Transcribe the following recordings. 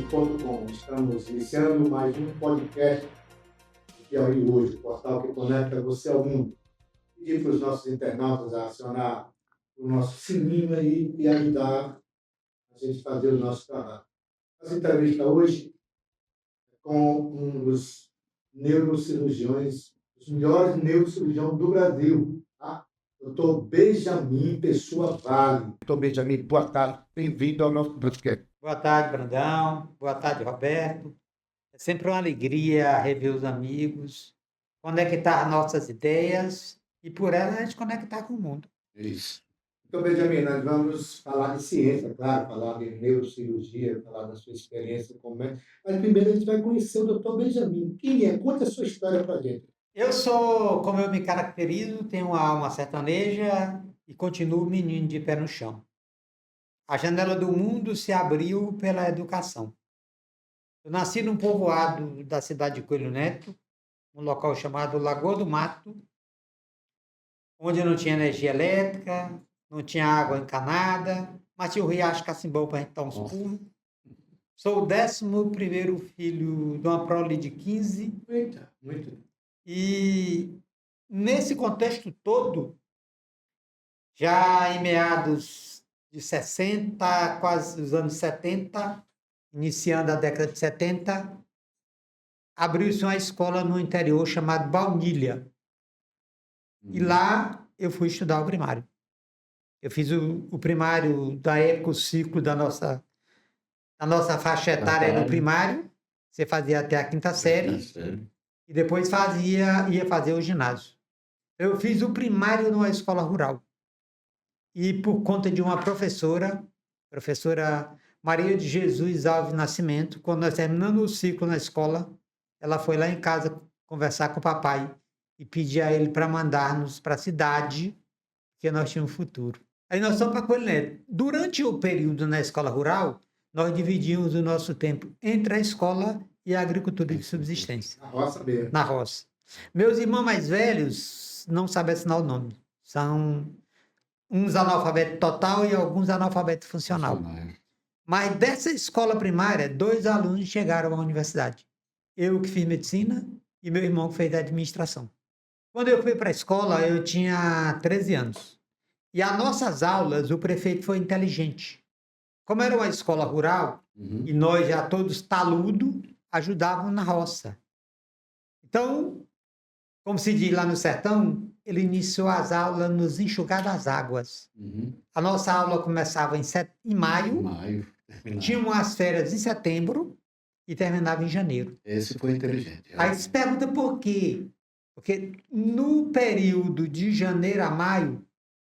Piauí.com. Estamos iniciando mais um podcast do Piauí Hoje, o portal que conecta você ao mundo. Pedir para os nossos internautas a acionar o nosso sininho aí e ajudar a gente a fazer o nosso trabalho. Nossa entrevista hoje é com um dos neurocirurgiões, os melhores neurocirurgiões do Brasil, tá? Doutor Benjamin Pessoa Vale. Doutor Benjamin, boa tarde. Bem-vindo ao nosso podcast. Boa tarde, Brandão. Boa tarde, Roberto. É sempre uma alegria rever os amigos, conectar nossas ideias e, por elas, a gente conectar com o mundo. Isso. Então, Benjamin, nós vamos falar de ciência, claro, falar de neurocirurgia, falar da sua experiência como médico. Mas primeiro a gente vai conhecer o doutor Benjamin. Quem é? Conta a sua história para a gente. Eu sou, como eu me caracterizo, tenho uma alma sertaneja e continuo menino de pé no chão. A janela do mundo se abriu pela educação. Eu nasci num povoado da cidade de Coelho Neto, um local chamado Lagoa do Mato, onde não tinha energia elétrica, não tinha água encanada, mas tinha o riacho Cacimbão para a gente dar uns pulos. Sou o 11º filho de uma prole de 15. Eita, muito. E nesse contexto todo, já em meados de 60, quase os anos 70, iniciando a década de 70, abriu-se uma escola no interior chamada Baunilha. E lá eu fui estudar o primário. Eu fiz o primário da época, o ciclo da nossa faixa etária no primário. Você fazia até a quinta série. E depois ia fazer o ginásio. Eu fiz o primário numa escola rural. E por conta de uma professora Maria de Jesus Alves Nascimento, quando nós terminamos o ciclo na escola, ela foi lá em casa conversar com o papai e pedir a ele para mandar-nos para a cidade, porque nós tínhamos um futuro. Aí nós fomos para Coelho Neto. Durante o período na escola rural, nós dividimos o nosso tempo entre a escola e a agricultura de subsistência. Na roça mesmo. Na roça. Meus irmãos mais velhos não sabem assinar o nome. São uns analfabetos total e alguns analfabetos funcional. Mas dessa escola primária, 2 alunos chegaram à universidade. Eu que fiz medicina e meu irmão que fez administração. Quando eu fui para a escola, eu tinha 13 anos. E as nossas aulas, o prefeito foi inteligente. Como era uma escola rural, e nós já todos taludos, ajudávamos na roça. Então, como se diz lá no sertão, ele iniciou as aulas nos enxugar das águas. A nossa aula começava em maio, tínhamos as férias em setembro e terminava em janeiro. Esse foi inteligente. Aí se pergunta por quê? Porque no período de janeiro a maio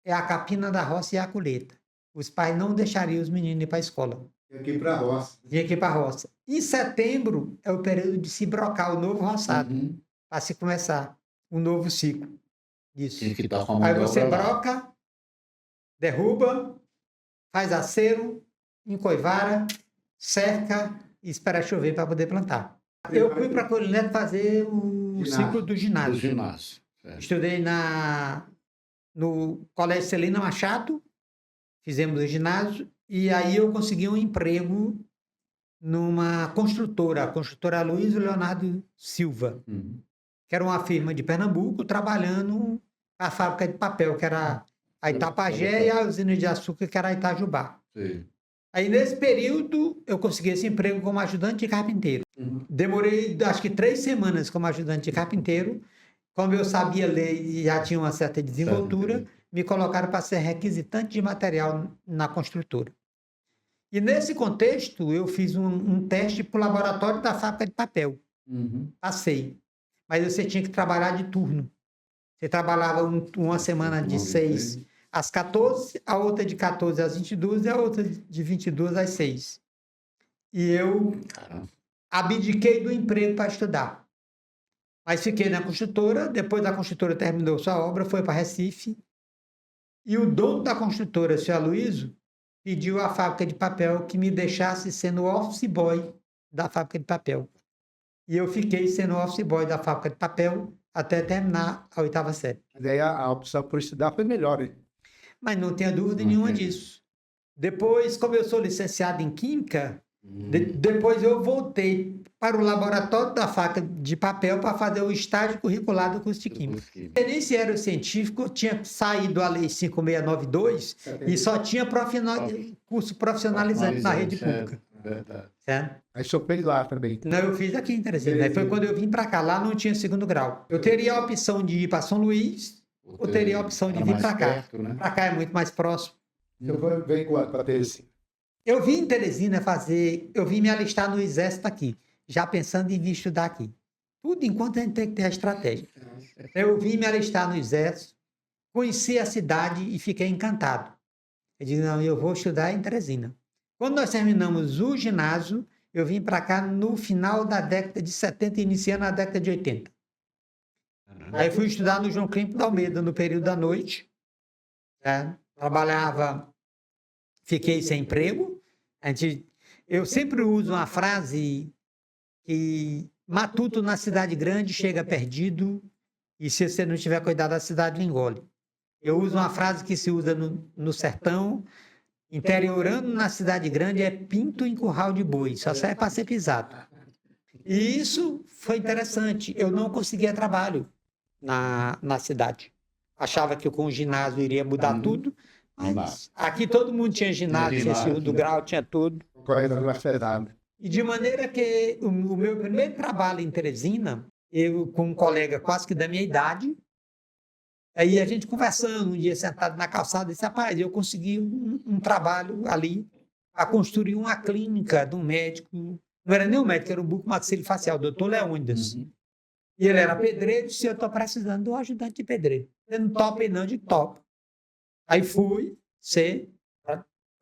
é a capina da roça e a colheita. Os pais não deixariam os meninos ir para a escola. Tinha que ir para a roça. Tinha que ir para a roça. Em setembro é o período de se brocar o novo roçado, para se começar um novo ciclo disso. Tinha que estar com a mão Aí de você obra lá. broca, derruba, faz acero, encoivara, cerca e espera chover para poder plantar. Eu fui para Coelho Neto fazer o ciclo do Do ginásio. ginásio. Certo. Estudei no Colégio Celina Machado, fizemos o ginásio, e aí eu consegui um emprego numa construtora, a construtora Luiz Leonardo Silva, que era uma firma de Pernambuco, trabalhando a fábrica de papel, que era a Itapajé, e a usina de açúcar, que era a Itajubá. Sim. Aí, nesse período, eu consegui esse emprego como ajudante de carpinteiro. Demorei, acho que 3 semanas como ajudante de carpinteiro. Como eu sabia ler e já tinha uma certa desenvoltura, me colocaram para ser requisitante de material na construtora. E, nesse contexto, eu fiz um teste para o laboratório da fábrica de papel. Passei. Mas você tinha que trabalhar de turno. Você trabalhava uma semana de 6 às 14, a outra de 14 às 22 e a outra de 22 às 6. E eu abdiquei do emprego para estudar. Mas fiquei na construtora. Depois da construtora terminou sua obra, foi para Recife. E o dono da construtora, o senhor Aloysio, pediu à fábrica de papel que me deixasse sendo office boy da fábrica de papel. E eu fiquei sendo office boy da fábrica de papel até terminar a 8ª série. Daí a opção por estudar foi melhor, hein? Mas não tenha dúvida nenhuma disso. Depois, como eu sou licenciado em Química, Depois eu voltei para o laboratório da faca de papel para fazer o estágio curricular do curso de Química. Nesse aerocientífico, eu tinha saído a Lei 5692 e só tinha curso profissionalizante na rede pública. Verdade. Certo? Aí o senhor fez lá também. Não, eu fiz aqui em Teresina. Aí foi quando eu vim para cá. Lá não tinha segundo grau. Eu teria a opção de ir para São Luís ou teria a opção de vir para cá. Perto, né? Para cá é muito mais próximo. O senhor veio quando para Teresina? Eu vim em Teresina eu vim me alistar no exército aqui, já pensando em vir estudar aqui. Tudo enquanto a gente tem que ter a estratégia. Eu vim me alistar no exército, conheci a cidade e fiquei encantado. Eu disse, não, eu vou estudar em Teresina. Quando nós terminamos o ginásio, eu vim para cá no final da década de 70, iniciando a década de 80. Aí fui estudar no João Clínico da Almeida, no período da noite. Trabalhava, fiquei sem emprego. Eu sempre uso uma frase que matuto na cidade grande chega perdido e se você não tiver cuidado da cidade, engole. Eu uso uma frase que se usa no sertão, interiorando na cidade grande é pinto em curral de boi, só serve para ser pisado. E isso foi interessante. Eu não conseguia trabalho na cidade. Achava que com o ginásio iria mudar tudo, mas aqui todo mundo tinha ginásio, tinha segundo grau, tinha tudo. Correndo na cidade. E de maneira que o meu primeiro trabalho em Teresina, eu com um colega quase que da minha idade, aí a gente conversando, um dia sentado na calçada, disse, rapaz, eu consegui um trabalho ali para construir uma clínica de um médico, não era nem um médico, era um bucomaxilofacial, doutor Leônidas. E ele era pedreiro, disse, eu estou precisando de um ajudante de pedreiro. Ele não topa, não, de top. Aí fui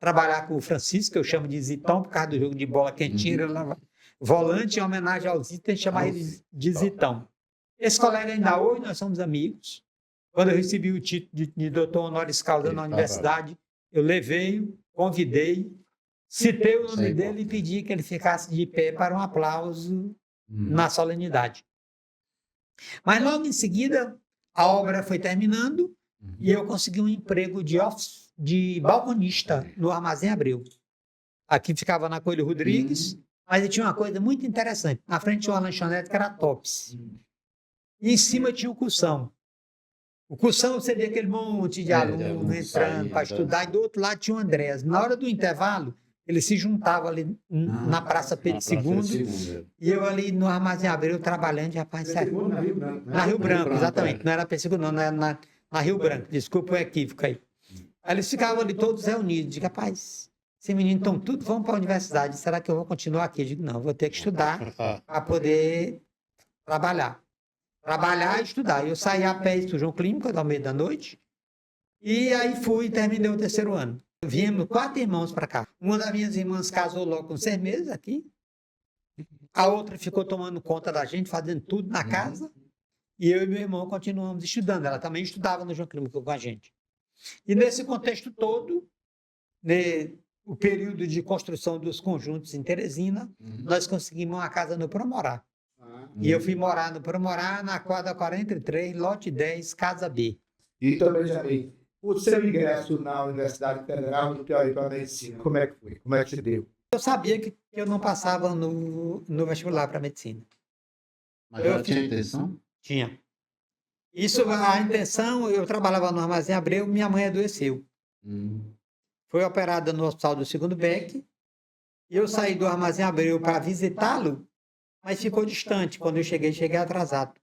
trabalhar com o Francisco, que eu chamo de Zitão, por causa do jogo de bola que a gente tira lá. Volante, em homenagem ao Zito, a gente chama ele de Zitão. Esse colega ainda hoje, nós somos amigos. Quando eu recebi o título de doutor honoris causa na universidade, eu levei, convidei, citei o nome dele e pedi que ele ficasse de pé para um aplauso na solenidade. Mas logo em seguida, a obra foi terminando e eu consegui um emprego de balconista no Armazém Abreu. Aqui ficava na Coelho Rodrigues, mas tinha uma coisa muito interessante. Na frente tinha uma lanchonete que era Tops. E em cima tinha o Cursão. O Cursão, você via aquele monte de alunos entrando para estudar, e do outro lado tinha o Andrés. Na hora do intervalo, eles se juntavam ali na Praça Pedro II, e eu ali no Armazém Abreu trabalhando, rapaz, sério. Na Rio Branco, exatamente. Não era Pedro II, não, era na Rio Branco. Desculpa o equívoco aí. Aí eles ficavam ali todos reunidos. Digo, rapaz, esses meninos estão tudo, vão para a universidade. Será que eu vou continuar aqui? Eu digo, não, vou ter que estudar para poder trabalhar. Trabalhar e estudar. Eu saí a pé do João Clínico, ao meio da noite, e aí fui e terminei o terceiro ano. Viemos 4 irmãos para cá. Uma das minhas irmãs casou logo com 6 meses aqui. A outra ficou tomando conta da gente, fazendo tudo na casa. E eu e meu irmão continuamos estudando. Ela também estudava no João Clínico com a gente. E nesse contexto todo, o período de construção dos conjuntos em Teresina, nós conseguimos uma casa no Promorá. E eu fui morar no Promorá, na quadra 43, lote 10, casa B. E também já vi. O seu ingresso na Universidade Federal do Piauí para a Medicina, como é que foi? Como é que se deu? Eu sabia que eu não passava no vestibular para Medicina. Mas já tinha intenção? Tinha. Isso, a intenção, eu trabalhava no Armazém Abreu, minha mãe adoeceu. Foi operada no Hospital do Segundo Beck, e eu saí do Armazém Abreu para visitá-lo, mas ficou distante. Quando eu cheguei atrasado.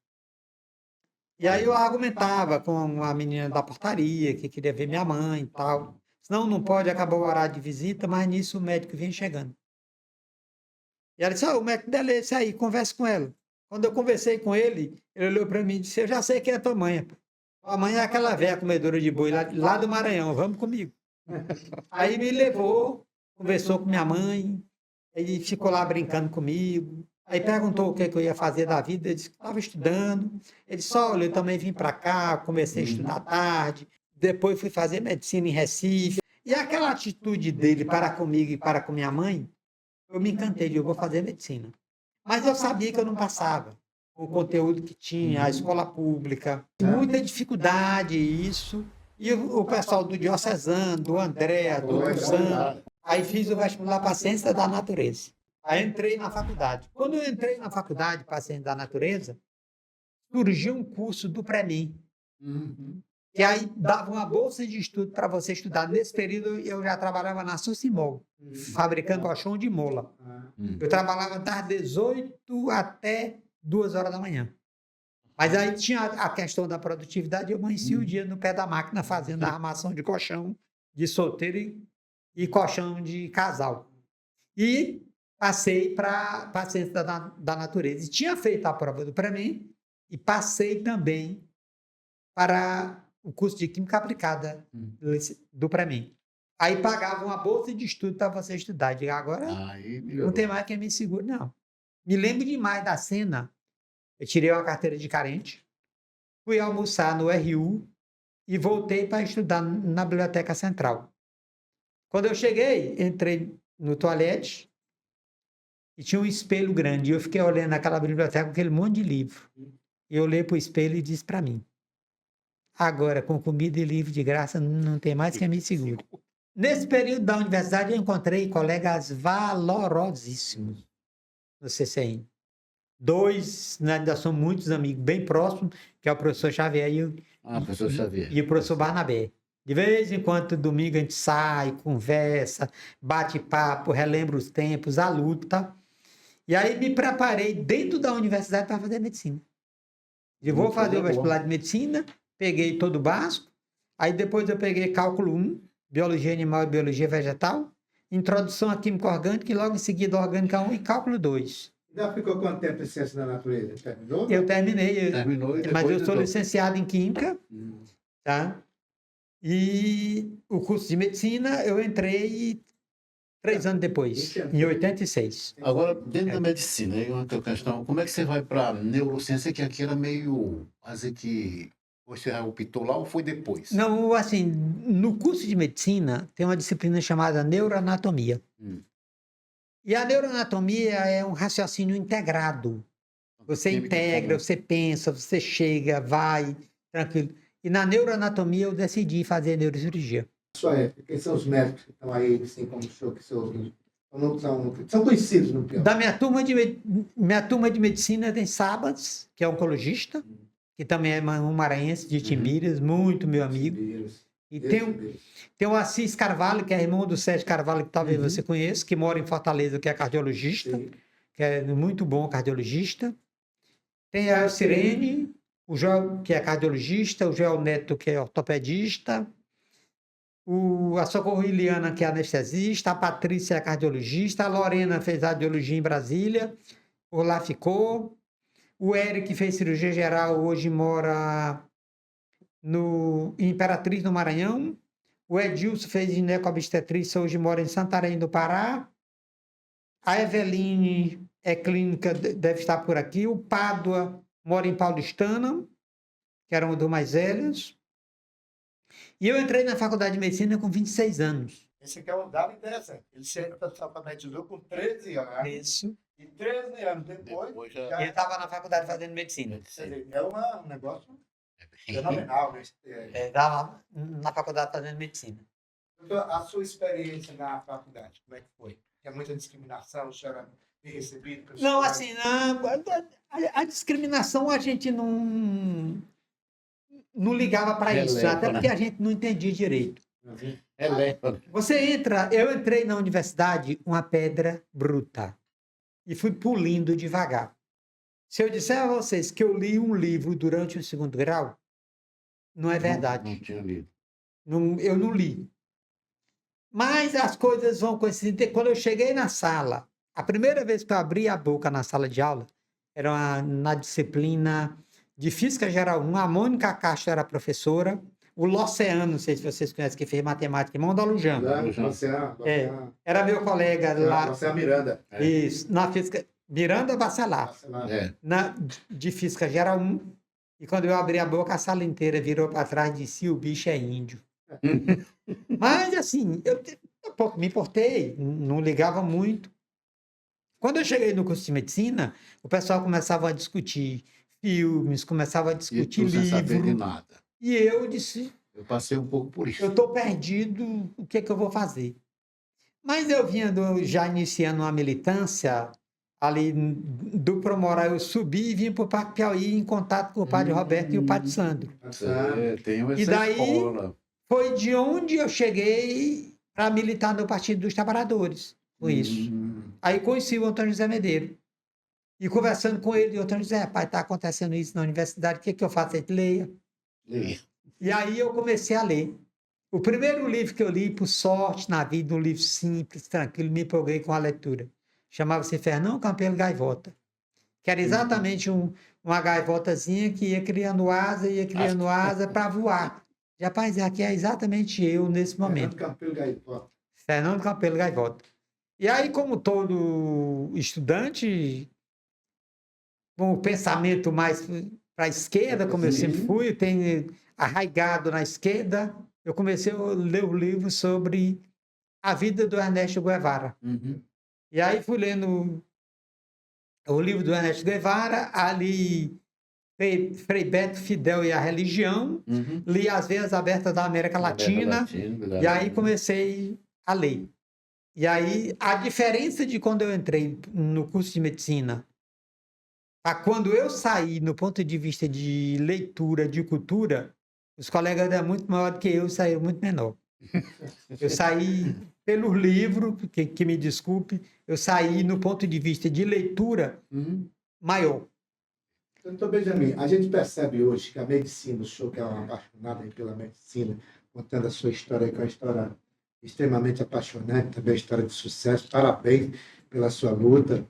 E aí eu argumentava com a menina da portaria, que queria ver minha mãe e tal. Senão não pode, acabou o horário de visita, mas nisso o médico vinha chegando. E ela disse, o médico dela é esse aí, converse com ela. Quando eu conversei com ele, ele olhou para mim e disse, eu já sei quem é tua mãe. Tua mãe é aquela velha comedora de boi lá do Maranhão, vamos comigo. Aí me levou, conversou com minha mãe, ele ficou lá brincando comigo. Aí perguntou o que eu ia fazer da vida, eu disse que estava estudando. Ele disse, olha, eu também vim para cá, comecei a estudar à tarde, depois fui fazer medicina em Recife. E aquela atitude dele para comigo e para com minha mãe, eu me encantei, eu vou fazer medicina. Mas eu sabia que eu não passava o conteúdo que tinha, a escola pública, muita dificuldade isso. E o pessoal do Diocesano, do André, do Sandro, Aí fiz o vestibular para Ciência da Natureza. Aí entrei na faculdade. Quando eu entrei na faculdade para Ciência da Natureza, surgiu um curso do Premim, Uhum. que aí dava uma bolsa de estudo para você estudar. Nesse período, eu já trabalhava na Sucimol, fabricando colchão de mola. Eu trabalhava das 18 até 2 horas da manhã. Mas aí tinha a questão da produtividade, eu amanhecia o dia no pé da máquina fazendo a armação de colchão de solteiro e colchão de casal. E passei para a Ciência da Natureza. E tinha feito a prova do Premim e passei também para o curso de Química Aplicada do Premim. Aí pagava uma bolsa de estudo para você estudar. Digo, agora Aí não melhorou. tem mais quem me segure, não. Me lembro demais da cena. Eu tirei uma carteira de carente, fui almoçar no RU e voltei para estudar na Biblioteca Central. Quando eu cheguei, entrei no toalete e tinha um espelho grande. E eu fiquei olhando aquela biblioteca com aquele monte de livro. E eu olhei para o espelho e disse para mim, agora, com comida e livro de graça, não tem mais quem me segure. Nesse período da universidade, eu encontrei colegas valorosíssimos no CCN. 2, né, ainda são muitos amigos bem próximos, que é o professor Xavier Professor Xavier. e o professor Barnabé. De vez em quando, domingo, a gente sai, conversa, bate papo, relembra os tempos, a luta. E aí me preparei dentro da universidade para fazer medicina. Eu vou fazer o vestibular de medicina, peguei todo o básico, aí depois eu peguei cálculo 1, biologia animal e biologia vegetal, introdução à química orgânica e logo em seguida orgânica 1 e cálculo 2. Já ficou quanto tempo em Ciência da Natureza? Terminou? Eu terminei, Terminou e depois mas eu sou entrou. licenciado em química, tá? E o curso de medicina eu entrei 3 anos depois, em 86. Agora, dentro da medicina, aí uma questão, como é que você vai para neurociência, que aqui era meio, fazer que você optou lá ou foi depois? Não, assim, no curso de medicina tem uma disciplina chamada neuroanatomia. E a neuroanatomia é um raciocínio integrado. Você integra, você pensa, você chega, vai, tranquilo. E na neuroanatomia eu decidi fazer neurocirurgia. Sua época, quem são os médicos que estão aí, assim, como o senhor, que são conhecidos no Piauí? Da minha turma de medicina tem Sabas, que é oncologista, que também é um maranhense de Timbiras, muito meu amigo. E tem o Assis Carvalho, que é irmão do Sérgio Carvalho, que talvez você conheça, que mora em Fortaleza, que é cardiologista, que é muito bom cardiologista. Tem a Sirene, o Joel, que é cardiologista, o Joel Neto, que é ortopedista, a Socorro Iliana, que é anestesista, a Patrícia é cardiologista, a Lorena fez radiologia em Brasília, por lá ficou. O Eric fez cirurgia geral, hoje mora em Imperatriz, no Maranhão. O Edilson fez gineco-obstetrícia, hoje mora em Santarém, do Pará. A Eveline é clínica, deve estar por aqui. O Pádua mora em Paulistana, que era um dos mais velhos. E eu entrei na faculdade de medicina com 26 anos. Esse aqui é um dado interessante. Ele se alfabetizou com 13 anos. Isso. E 13 anos depois já Ele estava na faculdade fazendo medicina. quer dizer, é um negócio fenomenal. Né? Estava na faculdade fazendo medicina. Doutor, a sua experiência na faculdade, como é que foi? Tem muita discriminação, a senhora tem recebido? Não, assim, a discriminação a gente não ligava para isso, até porque a gente não entendia direito. Eu entrei na universidade uma pedra bruta e fui pulindo devagar. Se eu disser a vocês que eu li um livro durante o 2º grau, não é verdade. Não tinha lido. Eu não li. Mas as coisas vão coincidir. Quando eu cheguei na sala, a primeira vez que eu abri a boca na sala de aula, era na disciplina de Física Geral 1, a Mônica Castro era a professora, o Loceano, não sei se vocês conhecem, que fez matemática, irmão da Lujão. Era meu colega lá. Você é a Miranda. Isso, na Física... Miranda Bacelar. De Física Geral 1. E quando eu abri a boca, a sala inteira virou para trás e disse: o bicho é índio. Mas, assim, eu me importei, não ligava muito. Quando eu cheguei no curso de medicina, o pessoal começava a discutir filmes, começava a discutir livros. Sem saber de nada. E eu disse... Eu passei um pouco por isso. Eu estou perdido, o que é que eu vou fazer? Mas eu vinha já iniciando uma militância, ali do Promorar eu subi e vim para o Parque Piauí em contato com o padre Roberto e o padre Sandro. Tenho essa E daí escola. foi de onde eu cheguei para militar no Partido dos Trabalhadores, com isso. Aí conheci o Antônio José Medeiros. E conversando com ele, o Antônio José, pai, está acontecendo isso na universidade, o que eu faço? Ele leia. E aí eu comecei a ler. O primeiro livro que eu li, por sorte na vida, um livro simples, tranquilo, me empolguei com a leitura. Chamava-se Fernão Campelo Gaivota, que era exatamente uma gaivotazinha que ia criando asa para voar. Rapaz, aqui é exatamente eu nesse momento. Fernando Campelo Gaivota. E aí, como todo estudante, com o pensamento mais para a esquerda, como eu sempre fui, tenho arraigado na esquerda, eu comecei a ler o livro sobre a vida do Ernesto Guevara. E aí fui lendo o livro do Ernesto Guevara, ali Frei Beto Fidel e a Religião, li As Veias Abertas da América Latina, e aí comecei a ler. E aí a diferença de quando eu entrei no curso de medicina a quando eu saí no ponto de vista de leitura, de cultura, os colegas eram muito maiores que eu, saíram muito menor. Eu saí pelo livro, que me desculpe, eu saí no ponto de vista de leitura maior. Doutor Benjamin, a gente percebe hoje que a medicina, o senhor que é um apaixonado aí pela medicina, contando a sua história, que é uma história extremamente apaixonante, também uma história de sucesso, parabéns pela sua luta.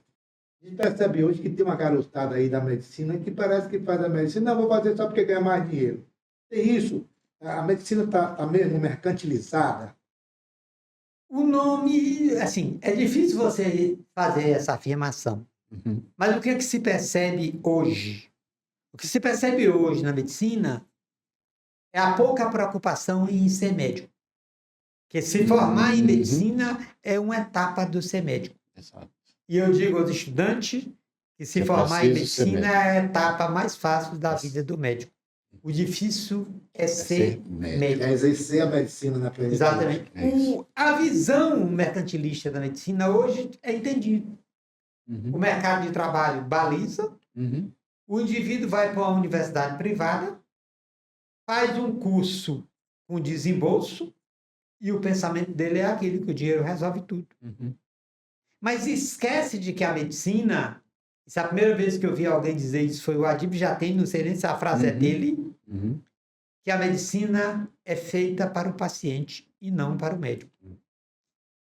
A gente percebe hoje que tem uma garotada aí da medicina que parece que faz a medicina, não, vou fazer só porque ganha mais dinheiro. Tem isso? A medicina está mesmo mercantilizada? O nome, assim, é difícil você fazer essa afirmação. Mas o que é que se percebe hoje? O que se percebe hoje na medicina é a pouca preocupação em ser médico. Porque se formar em medicina é uma etapa do ser médico. Exato. E eu digo aos estudantes que se formar em medicina é a etapa mais fácil da vida do médico. O difícil é ser médico. É exercer a medicina na plenitude. Exatamente. A visão mercantilista da medicina hoje é entendido. O mercado de trabalho baliza, o indivíduo vai para uma universidade privada, faz um curso com desembolso e o pensamento dele é aquele que o dinheiro resolve tudo. Mas esquece de que a medicina, se a primeira vez que eu vi alguém dizer isso foi o Adib Jatene, não sei nem se a frase é dele, que a medicina é feita para o paciente e não para o médico.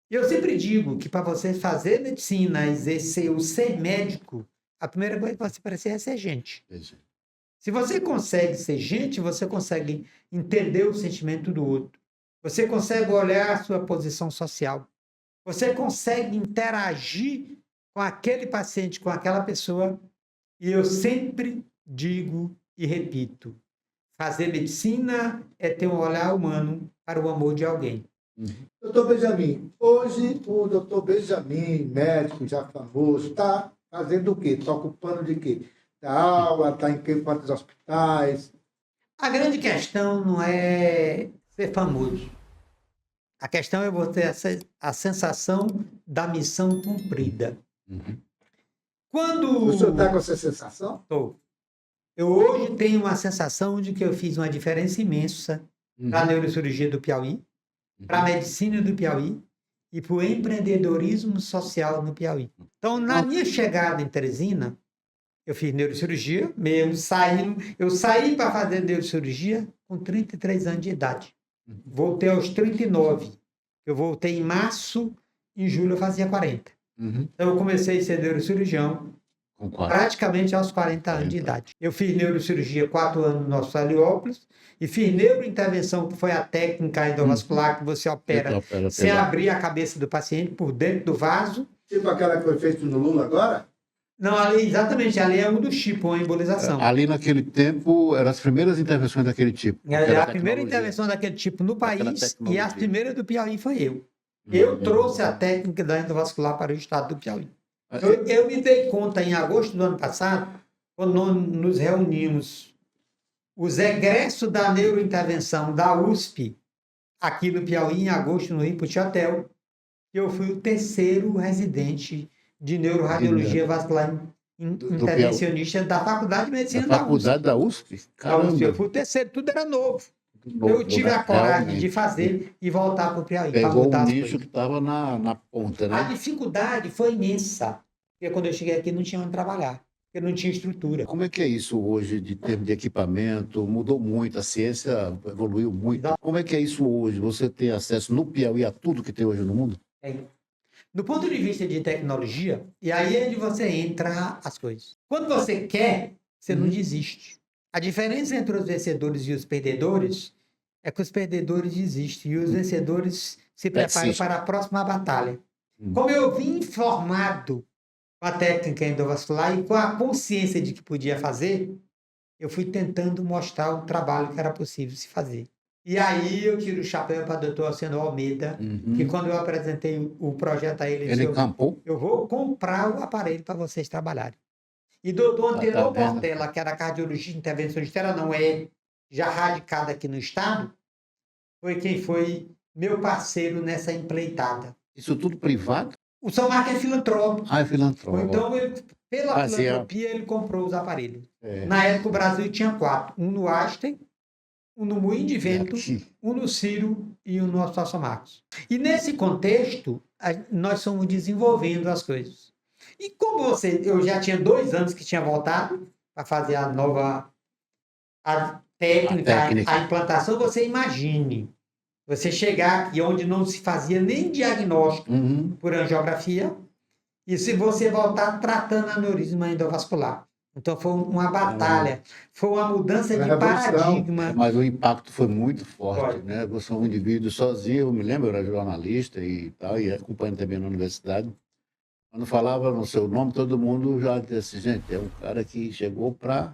Eu sempre digo que para você fazer medicina, exercer o ser médico, a primeira coisa que você precisa é ser gente. Se você consegue ser gente, você consegue entender o sentimento do outro. Você consegue olhar a sua posição social. Você consegue interagir com aquele paciente, com aquela pessoa. E eu sempre digo e repito, fazer medicina é ter um olhar humano para o amor de alguém. Doutor Benjamin, hoje o doutor Benjamin, médico já famoso, está fazendo o quê? Está ocupando de quê? Dá aula, está em quantos hospitais? A grande questão não é ser famoso. A questão é você ter a sensação da missão cumprida. Quando... O senhor está com essa sensação? Estou. Eu hoje tenho uma sensação de que eu fiz uma diferença imensa para a neurocirurgia do Piauí, para a medicina do Piauí e para o empreendedorismo social no Piauí. Então, na minha chegada em Teresina, eu fiz neurocirurgia, eu saí para fazer neurocirurgia com 33 anos de idade. Voltei aos 39. Eu voltei em março, em julho eu fazia 40. Então, eu comecei a ser neurocirurgião praticamente aos 40 anos de idade. Eu fiz neurocirurgia 4 anos no Hospital Heliópolis e fiz neurointervenção, que foi a técnica endovascular que você opera sem abrir a cabeça do paciente por dentro do vaso. Tipo aquela que foi feita no Lula agora? Não, ali, exatamente, ali é um dos tipos, uma embolização. Ali naquele tempo, eram as primeiras intervenções daquele tipo. A primeira intervenção daquele tipo no país e a primeira do Piauí foi eu. Eu trouxe a técnica da endovascular para o estado do Piauí. Eu me dei conta em agosto do ano passado, quando nós nos reunimos, os egressos da neurointervenção da USP, aqui no Piauí, em agosto, no Ripote Hotel, Eu fui o terceiro residente de neuroradiologia vascular intervencionista da Faculdade de Medicina Da da USP. faculdade da USP? Da USP. Caramba. Eu fui o terceiro, tudo era novo. Novo, Eu tive a coragem realmente. de fazer e voltar para o Piauí, para Pegou mudar um as nicho coisas. que estava na ponta, A né? dificuldade foi imensa, porque quando eu cheguei aqui não tinha onde trabalhar, porque não tinha estrutura. Como é que é isso hoje, de termos de equipamento? Mudou muito, a ciência evoluiu muito. Exato. Como é que é isso hoje? Você tem acesso no Piauí a tudo que tem hoje no mundo? Do ponto de vista de tecnologia, e aí é onde você entra as coisas. Quando você quer, você não desiste. A diferença entre os vencedores e os perdedores é que os perdedores desistem e os vencedores se preparam Persiste. para a próxima batalha. Como eu vim informado com a técnica endovascular e com a consciência de que podia fazer, eu fui tentando mostrar o trabalho que era possível se fazer. E aí eu tiro o chapéu para o doutor Alcino Almeida, que quando eu apresentei o projeto a ele, Ele disse, encampou? eu vou comprar o aparelho para vocês trabalharem. E doutor Antenor vendo? Portela, que era cardiologista intervencionista, ela não é já radicada aqui no estado, foi quem foi meu parceiro nessa empreitada. Isso tudo privado? O São Marcos é filantrópico. Ah, é filantrópico. Então, pela Fazia- filantropia, ele comprou os aparelhos. É. Na época, o Brasil tinha 4. Um no Einstein, um no Moinho de Vento, Aqui. um no Ciro e um no Hospital São Marcos. E nesse contexto, nós fomos desenvolvendo as coisas. E como eu já tinha 2 anos que tinha voltado para fazer a nova técnica, técnica. a implantação, você imagine, você chegar aqui onde não se fazia nem diagnóstico por angiografia, e se você voltar tratando aneurisma endovascular. Então foi uma batalha, foi uma mudança de Revolução. paradigma. Mas o impacto foi muito forte, Foi. né? Você é um indivíduo sozinho, eu me lembro, eu era jornalista e tal, e acompanhando também na universidade. Quando falava no seu nome, todo mundo já dizia assim, gente, é um cara que chegou para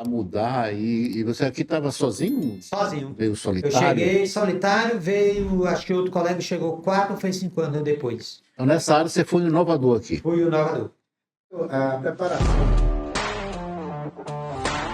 mudar. E você aqui estava sozinho? Sozinho. Veio Eu solitário? cheguei solitário, veio, acho que outro colega chegou 4 ou foi 5 anos depois. Então, nessa área, você foi um inovador aqui. Fui o inovador. A preparação